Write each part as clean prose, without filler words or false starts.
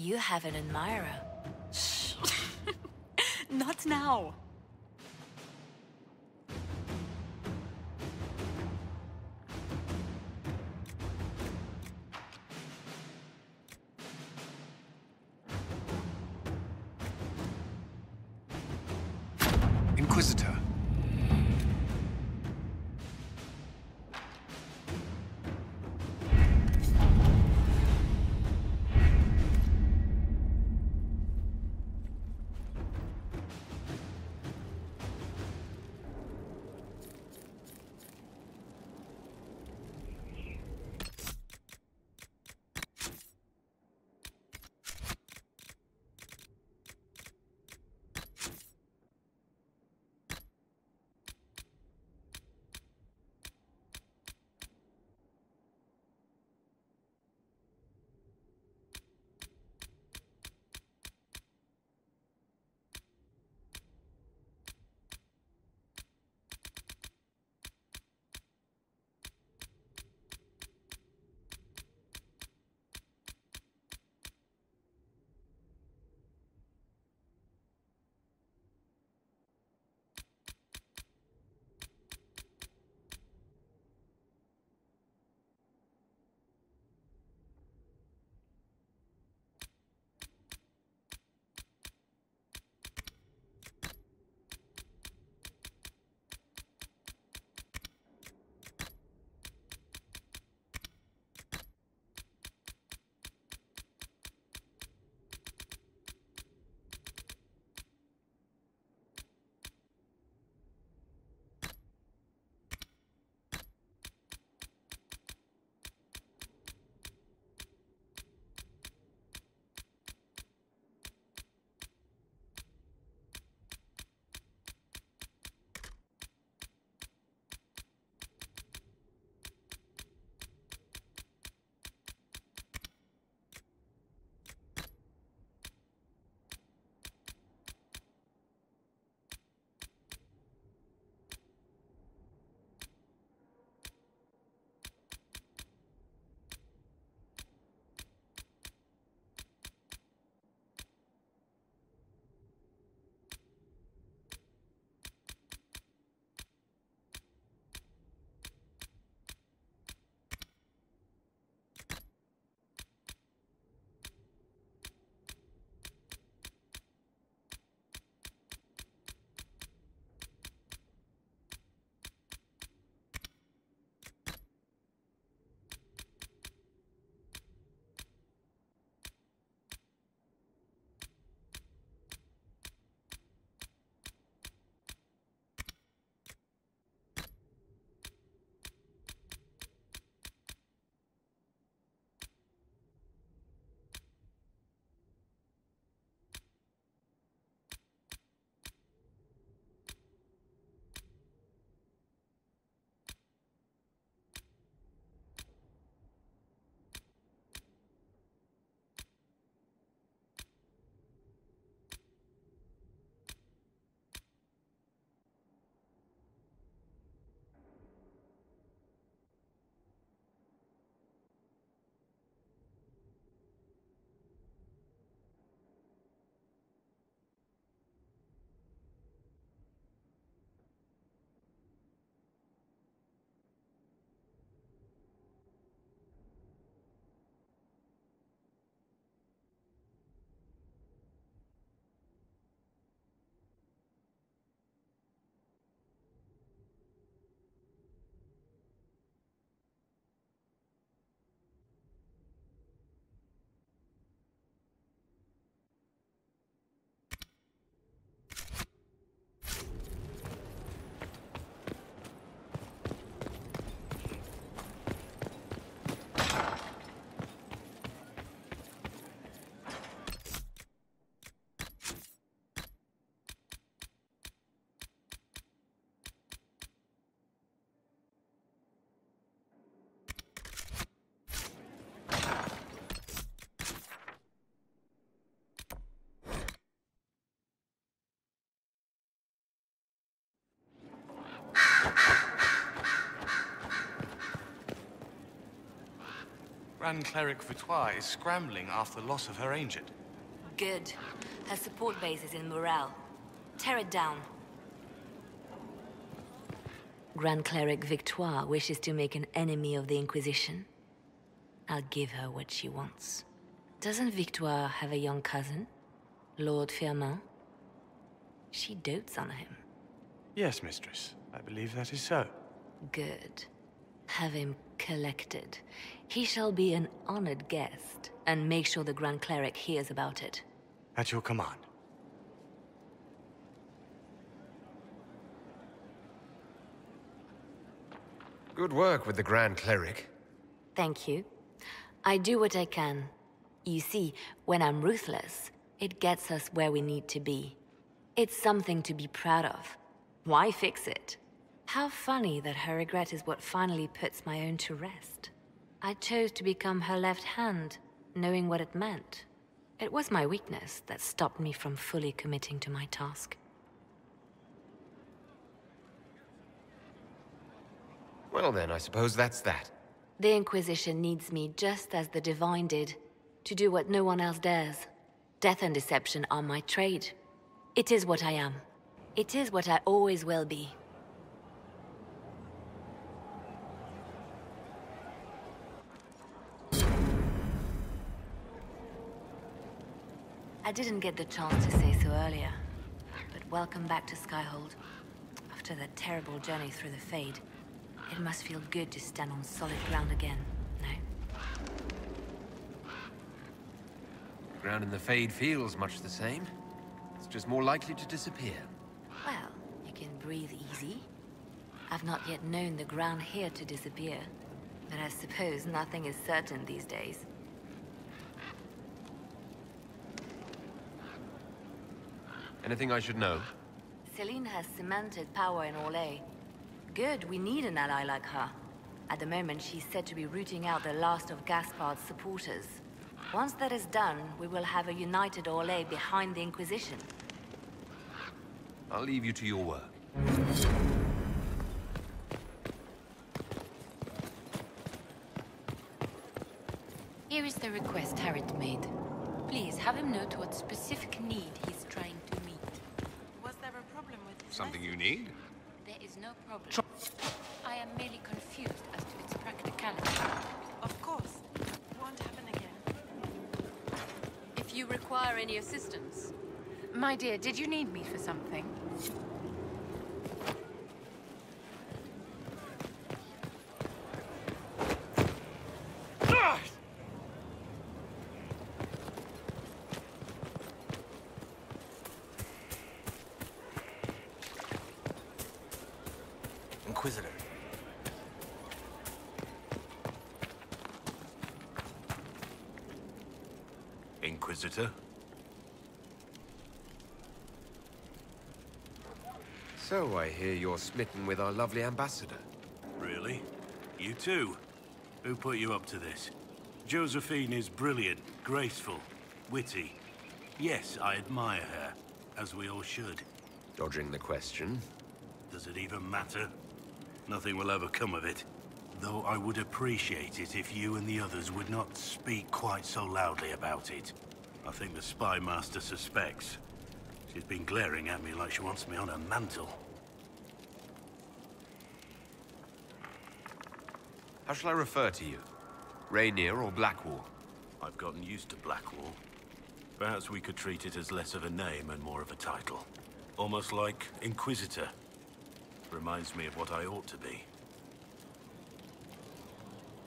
you have an admirer. Shh. Not now. Inquisitor. Grand Cleric Vitois is scrambling after the loss of her ancient. Good. Her support base is in Morale. Tear it down. Grand Cleric Victoire wishes to make an enemy of the Inquisition. I'll give her what she wants. Doesn't Victoire have a young cousin? Lord Firmin? She dotes on him. Yes, mistress. I believe that is so. Good. Have him collected. He shall be an honored guest, and make sure the Grand Cleric hears about it. At your command. Good work with the Grand Cleric. Thank you. I do what I can. You see, when I'm ruthless, it gets us where we need to be. It's something to be proud of. Why fix it? How funny that her regret is what finally puts my own to rest. I chose to become her left hand, knowing what it meant. It was my weakness that stopped me from fully committing to my task. Well then, I suppose that's that. The Inquisition needs me just as the Divine did, to do what no one else dares. Death and deception are my trade. It is what I am. It is what I always will be. I didn't get the chance to say so earlier, but welcome back to Skyhold. After that terrible journey through the Fade, it must feel good to stand on solid ground again, no? Ground in the Fade feels much the same. It's just more likely to disappear. Well, you can breathe easy. I've not yet known the ground here to disappear, but I suppose nothing is certain these days. Anything I should know? Celine has cemented power in Orlais. Good, we need an ally like her. At the moment, she's said to be rooting out the last of Gaspard's supporters. Once that is done, we will have a united Orlais behind the Inquisition. I'll leave you to your work. Here is the request Harriet made. Please have him note what specific need he's trying to meet. Was there a problem with his Something you need? There is no problem. I am merely confused as to its practicality. Of course. Won't happen again. If you require any assistance... My dear, did you need me for something? Inquisitor. Inquisitor? So I hear you're smitten with our lovely ambassador. Really? You too? Who put you up to this? Josephine is brilliant, graceful, witty. Yes, I admire her, as we all should. Dodging the question. Does it even matter? Nothing will ever come of it. Though I would appreciate it if you and the others would not speak quite so loudly about it. I think the spy master suspects. She's been glaring at me like she wants me on her mantle. How shall I refer to you? Rainier or Blackwall? I've gotten used to Blackwall. Perhaps we could treat it as less of a name and more of a title. Almost like Inquisitor. Reminds me of what I ought to be.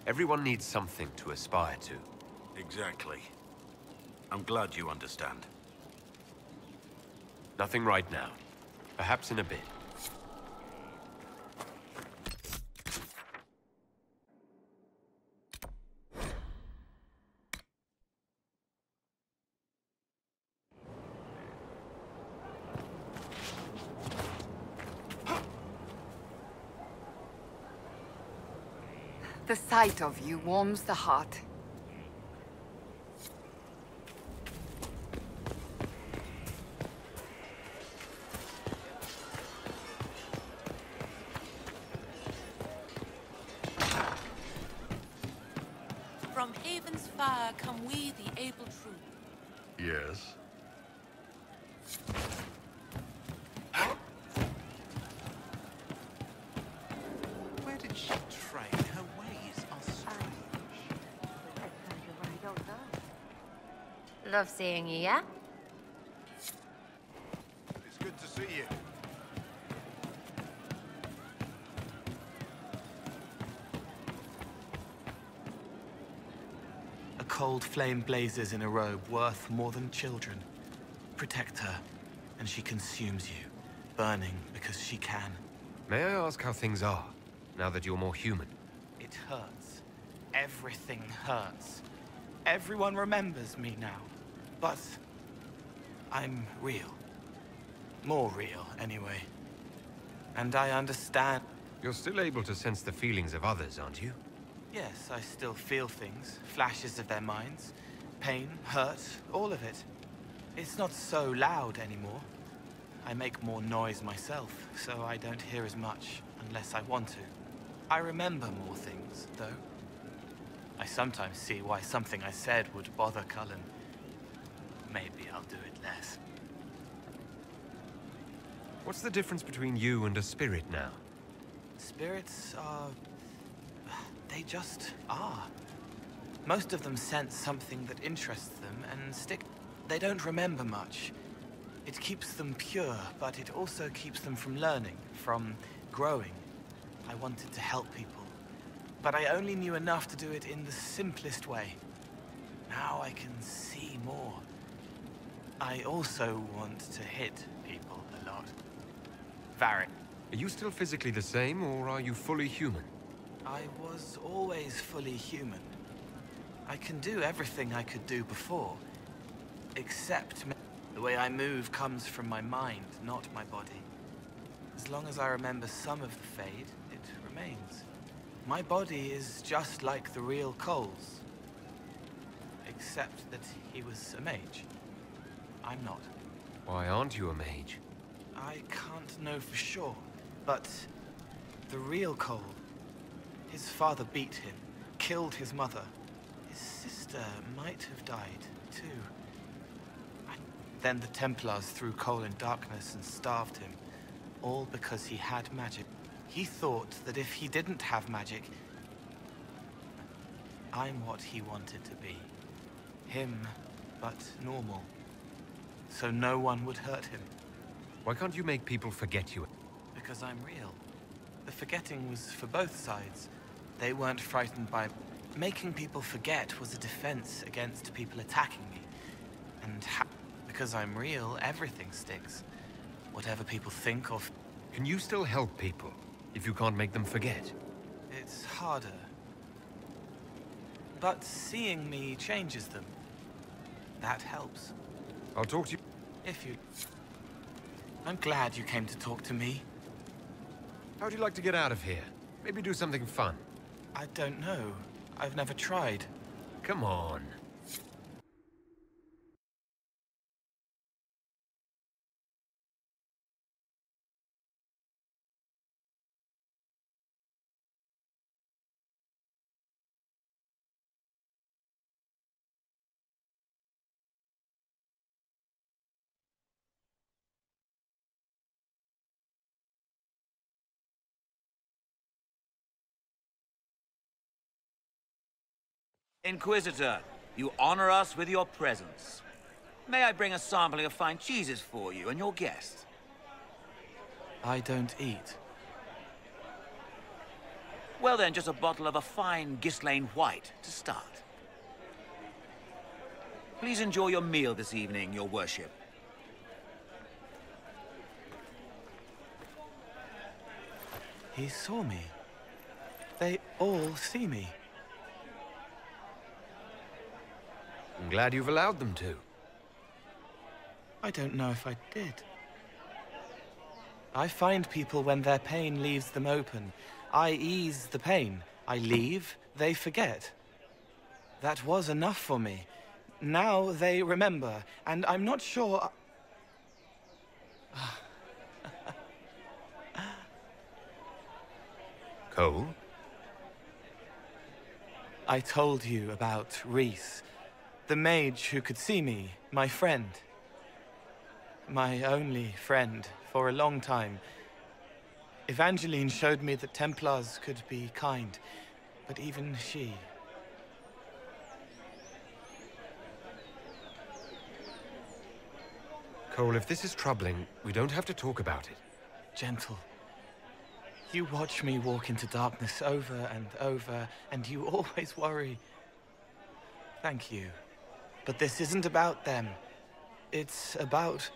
Everyone needs something to aspire to. Exactly. I'm glad you understand. Nothing right now. Perhaps in a bit. The sight of you warms the heart. From Haven's fire come we, the able troop. Yes. Love seeing you, yeah? It's good to see you. A cold flame blazes in a robe worth more than children. Protect her, and she consumes you, burning because she can. May I ask how things are, now that you're more human? It hurts. Everything hurts. Everyone remembers me now. But I'm real. More real, anyway. And I understand. You're still able to sense the feelings of others, aren't you? Yes, I still feel things. Flashes of their minds. Pain, hurt, all of it. It's not so loud anymore. I make more noise myself, so I don't hear as much unless I want to. I remember more things, though. I sometimes see why something I said would bother Cullen. Maybe I'll do it less. What's the difference between you and a spirit now? Spirits are... they just are. Most of them sense something that interests them and stick. They don't remember much. It keeps them pure, but it also keeps them from learning, from growing. I wanted to help people, but I only knew enough to do it in the simplest way. Now I can see more. I also want to hit people a lot. Varric. Are you still physically the same, or are you fully human? I was always fully human. I can do everything I could do before, except the way I move comes from my mind, not my body. As long as I remember some of the Fade, it remains. My body is just like the real Cole's. Except that he was a mage. I'm not. Why aren't you a mage? I can't know for sure, but the real Cole, his father beat him, killed his mother. His sister might have died, too. Then the Templars threw Cole in darkness and starved him, all because he had magic. He thought that if he didn't have magic, I'm what he wanted to be. Him, but normal. So no one would hurt him. Why can't you make people forget you? Because I'm real. The forgetting was for both sides. They weren't frightened by... Making people forget was a defense against people attacking me. And because I'm real, everything sticks. Whatever people think of... Can you still help people, if you can't make them forget? It's harder. But seeing me changes them. That helps. I'll talk to you... If you... I'm glad you came to talk to me. How'd you like to get out of here? Maybe do something fun. I don't know. I've never tried. Come on. Inquisitor, you honor us with your presence. May I bring a sampling of fine cheeses for you and your guest? I don't eat. Well then, just a bottle of a fine Ghislaine White to start. Please enjoy your meal this evening, your worship. He saw me. They all see me. I'm glad you've allowed them to. I don't know if I did. I find people when their pain leaves them open. I ease the pain. I leave, they forget. That was enough for me. Now they remember, and I'm not sure... Cole? I told you about Reese. The mage who could see me, my friend. My only friend for a long time. Evangeline showed me that Templars could be kind, but even she... Cole, if this is troubling, we don't have to talk about it. Gentle. You watch me walk into darkness over and over, and you always worry. Thank you. But this isn't about them. It's about...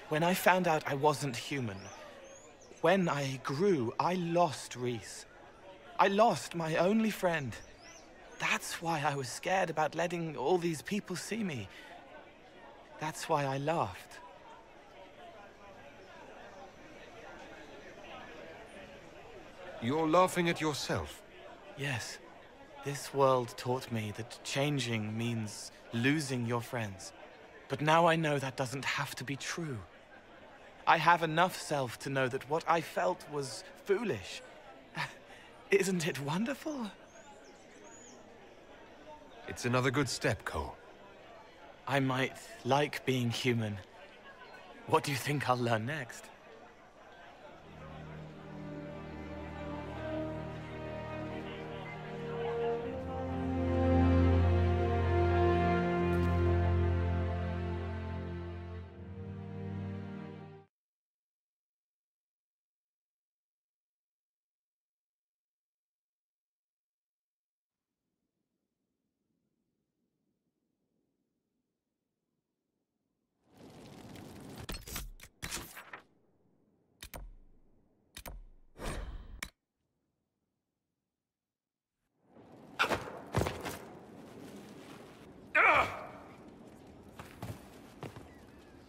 When I found out I wasn't human, when I grew, I lost Reese. I lost my only friend. That's why I was scared about letting all these people see me. That's why I laughed. You're laughing at yourself. Yes. This world taught me that changing means losing your friends. But now I know that doesn't have to be true. I have enough self to know that what I felt was foolish. Isn't it wonderful? It's another good step, Cole. I might like being human. What do you think I'll learn next?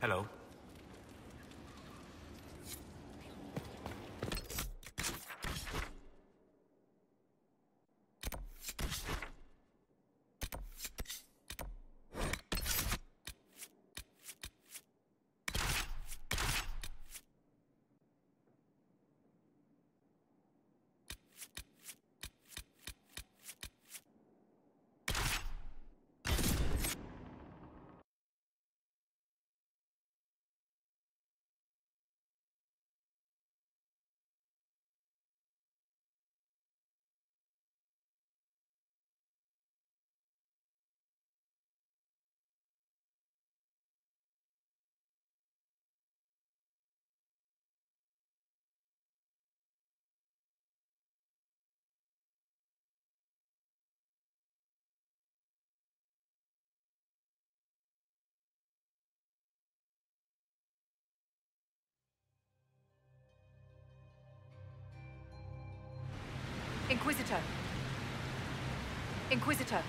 Hello. Inquisitor! Inquisitor!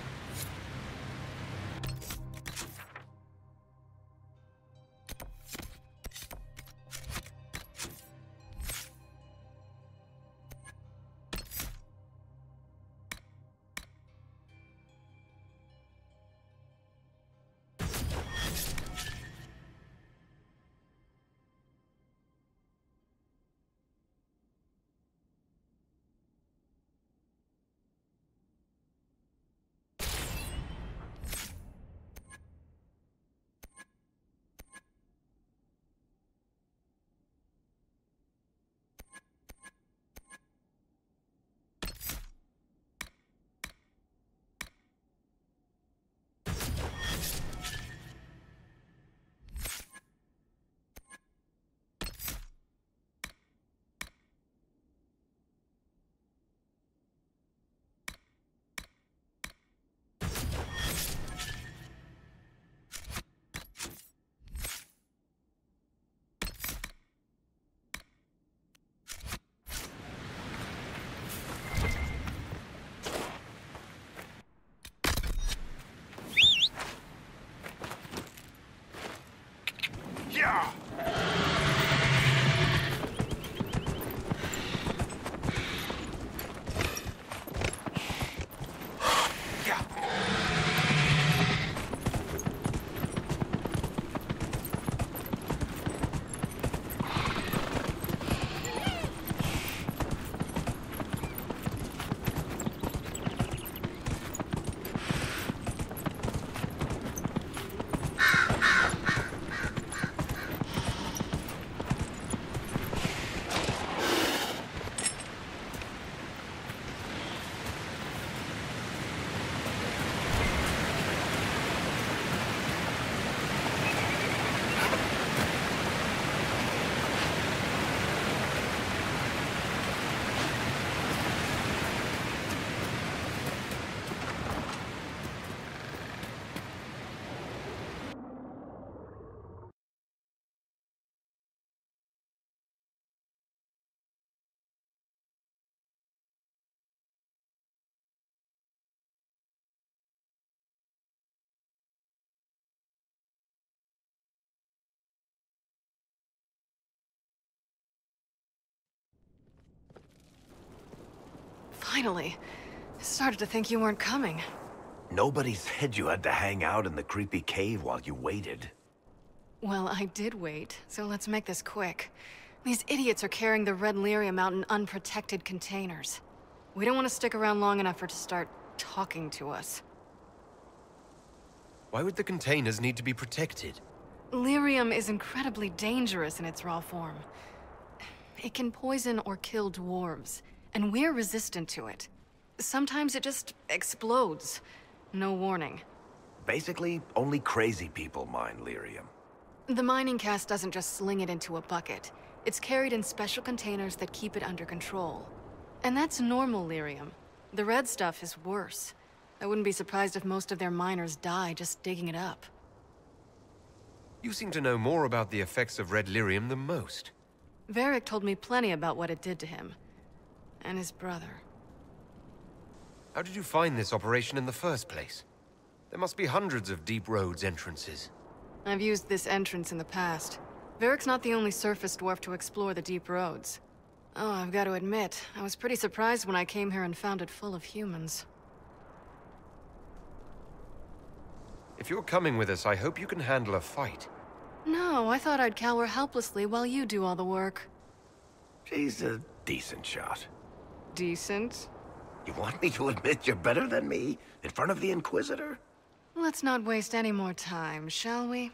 Finally. I started to think you weren't coming. Nobody said you had to hang out in the creepy cave while you waited. Well, I did wait, so let's make this quick. These idiots are carrying the red lyrium out in unprotected containers. We don't want to stick around long enough for it to start talking to us. Why would the containers need to be protected? Lyrium is incredibly dangerous in its raw form. It can poison or kill dwarves, and we're resistant to it. Sometimes it just explodes. No warning. Basically, only crazy people mine lyrium. The mining cast doesn't just sling it into a bucket. It's carried in special containers that keep it under control. And that's normal lyrium. The red stuff is worse. I wouldn't be surprised if most of their miners die just digging it up. You seem to know more about the effects of red lyrium than most. Varric told me plenty about what it did to him. And his brother. How did you find this operation in the first place? There must be hundreds of Deep Roads entrances. I've used this entrance in the past. Varric's not the only surface dwarf to explore the Deep Roads. Oh, I've got to admit, I was pretty surprised when I came here and found it full of humans. If you're coming with us, I hope you can handle a fight. No, I thought I'd cower helplessly while you do all the work. She's a decent shot. Decent? You want me to admit you're better than me in front of the Inquisitor? Let's not waste any more time, shall we?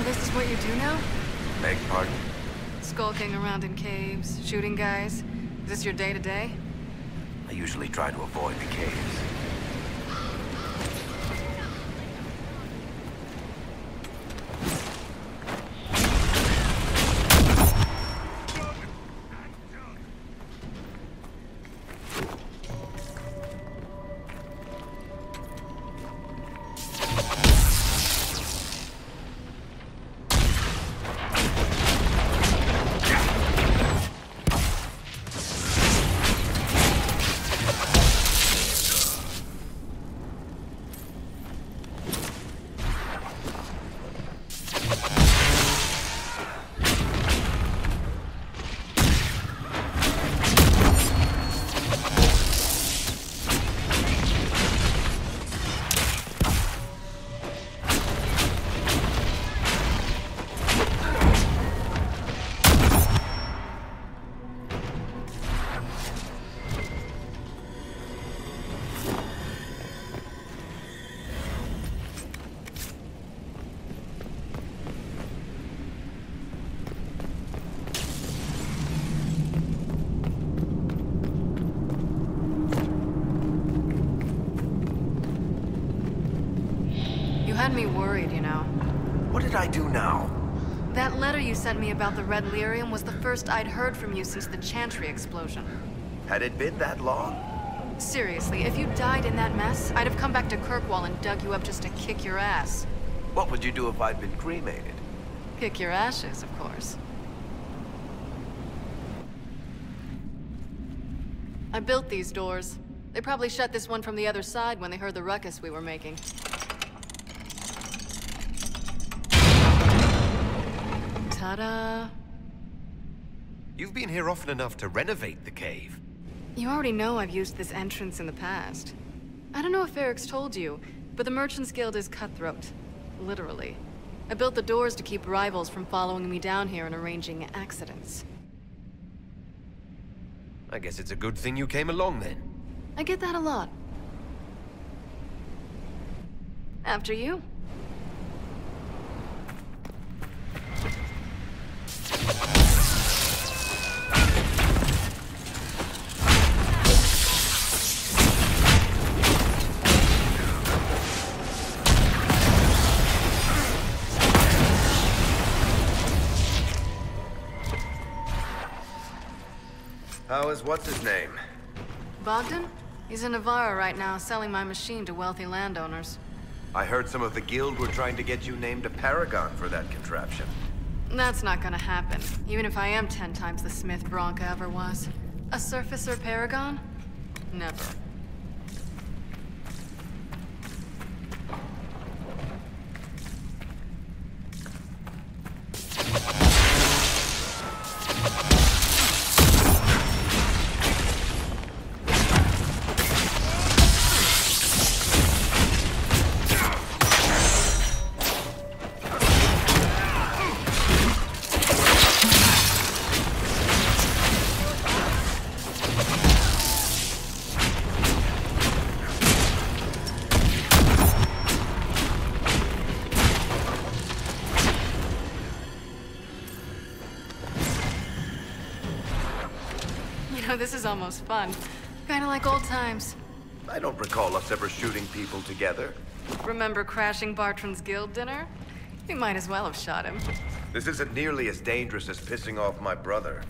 This is what you do now? Beg pardon? Skulking around in caves, shooting guys. Is this your day-to-day? I usually try to avoid the caves. Had me worried, you know. What did I do now? That letter you sent me about the red lyrium was the first I'd heard from you since the Chantry explosion. Had it been that long? Seriously, if you died in that mess, I'd have come back to Kirkwall and dug you up just to kick your ass. What would you do if I'd been cremated? Kick your ashes, of course. I built these doors. They probably shut this one from the other side when they heard the ruckus we were making. Ta-da! You've been here often enough to renovate the cave. You already know I've used this entrance in the past. I don't know if Eric's told you, But the Merchants Guild is cutthroat. Literally. I built the doors to keep rivals from following me down here and arranging accidents. I guess it's a good thing you came along then. I get that a lot. After you. How is what's-his-name? Bogdan? He's in Navarra right now, selling my machine to wealthy landowners. I heard some of the guild were trying to get you named a paragon for that contraption. That's not gonna happen, even if I am 10 times the Smith Bronca ever was. A surfacer paragon? Never. This is almost fun. Kinda like old times. I don't recall us ever shooting people together. Remember crashing Bartran's guild dinner? We might as well have shot him. This isn't nearly as dangerous as pissing off my brother.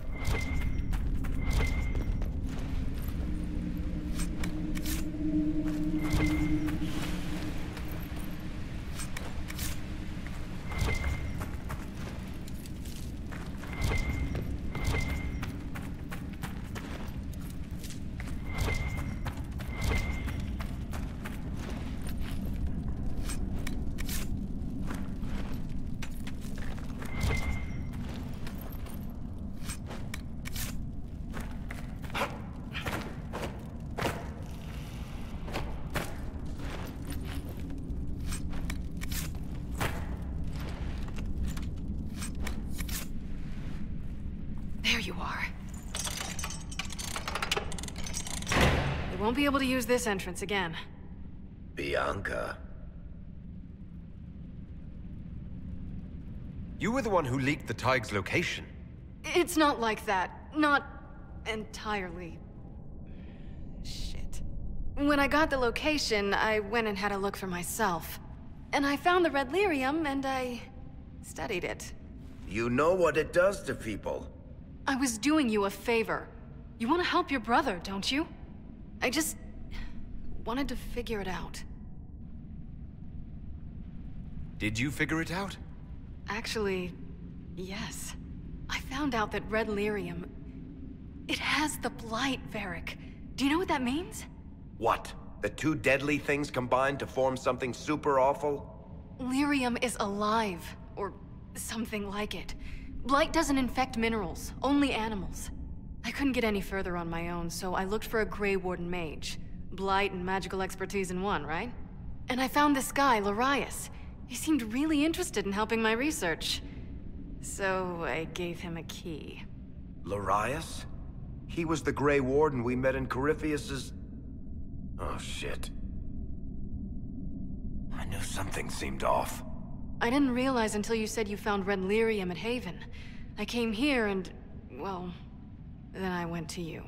There you are. They won't be able to use this entrance again. Bianca. You were the one who leaked the Tig's location. It's not like that. Not entirely. Shit. When I got the location, I went and had a look for myself. And I found the red lyrium, and I studied it. You know what it does to people. I was doing you a favor. You want to help your brother, don't you? I just wanted to figure it out. Did you figure it out? Actually, yes. I found out that red lyrium... it has the blight, Varric. Do you know what that means? What? The two deadly things combined to form something super awful? Lyrium is alive, or something like it. Blight doesn't infect minerals, only animals. I couldn't get any further on my own, so I looked for a Grey Warden mage. Blight and magical expertise in one, right? And I found this guy, Larius. He seemed really interested in helping my research. So I gave him a key. Larius? He was the Grey Warden we met in Corypheus's... Oh, shit. I knew something seemed off. I didn't realize until you said you found red lyrium at Haven. I came here and, well, then I went to you.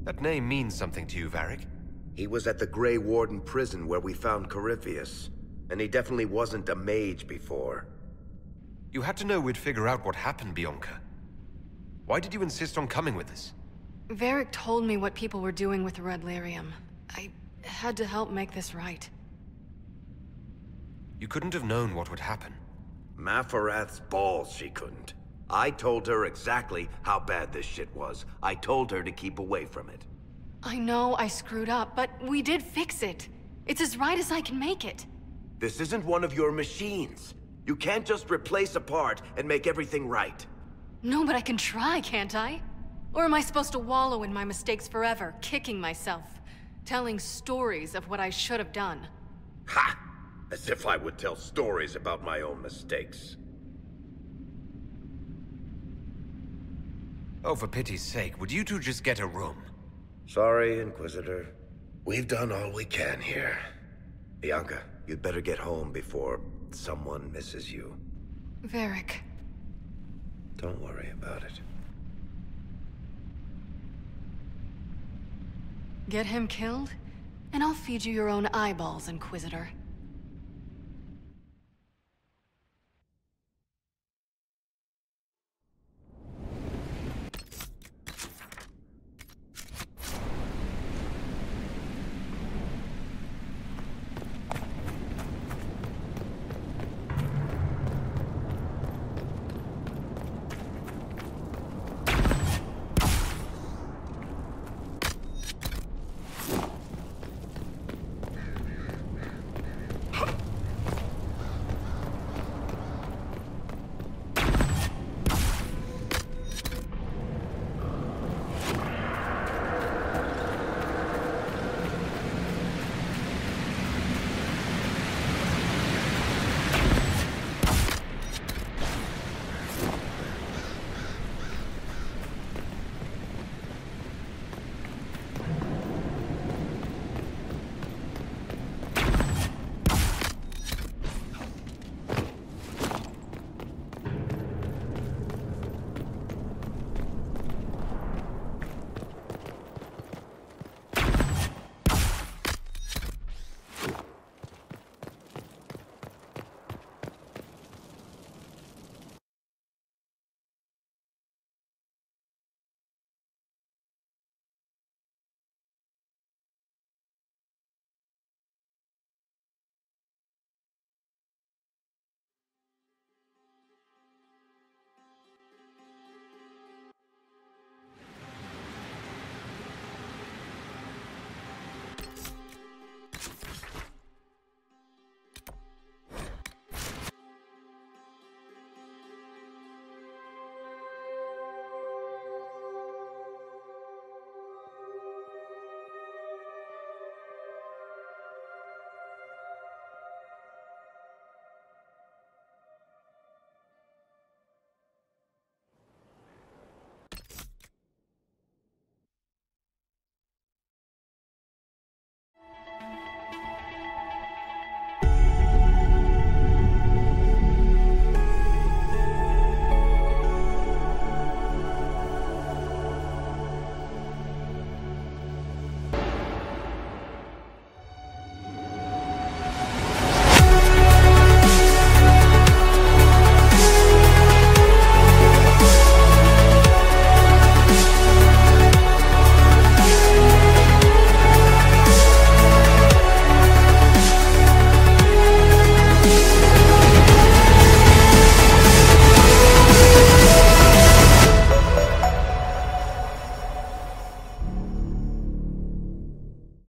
That name means something to you, Varric. He was at the Grey Warden prison where we found Corypheus. And he definitely wasn't a mage before. You had to know we'd figure out what happened, Bianca. Why did you insist on coming with us? Varric told me what people were doing with the red lyrium. I had to help make this right. You couldn't have known what would happen. Mafarath's balls, she couldn't. I told her exactly how bad this shit was. I told her to keep away from it. I know I screwed up, but we did fix it. It's as right as I can make it. This isn't one of your machines. You can't just replace a part and make everything right. No, but I can try, can't I? Or am I supposed to wallow in my mistakes forever, kicking myself? Telling stories of what I should have done. Ha! As if I would tell stories about my own mistakes. Oh, for pity's sake, would you two just get a room? Sorry, Inquisitor. We've done all we can here. Bianca, you'd better get home before someone misses you. Varric. Don't worry about it. Get him killed, and I'll feed you your own eyeballs, Inquisitor.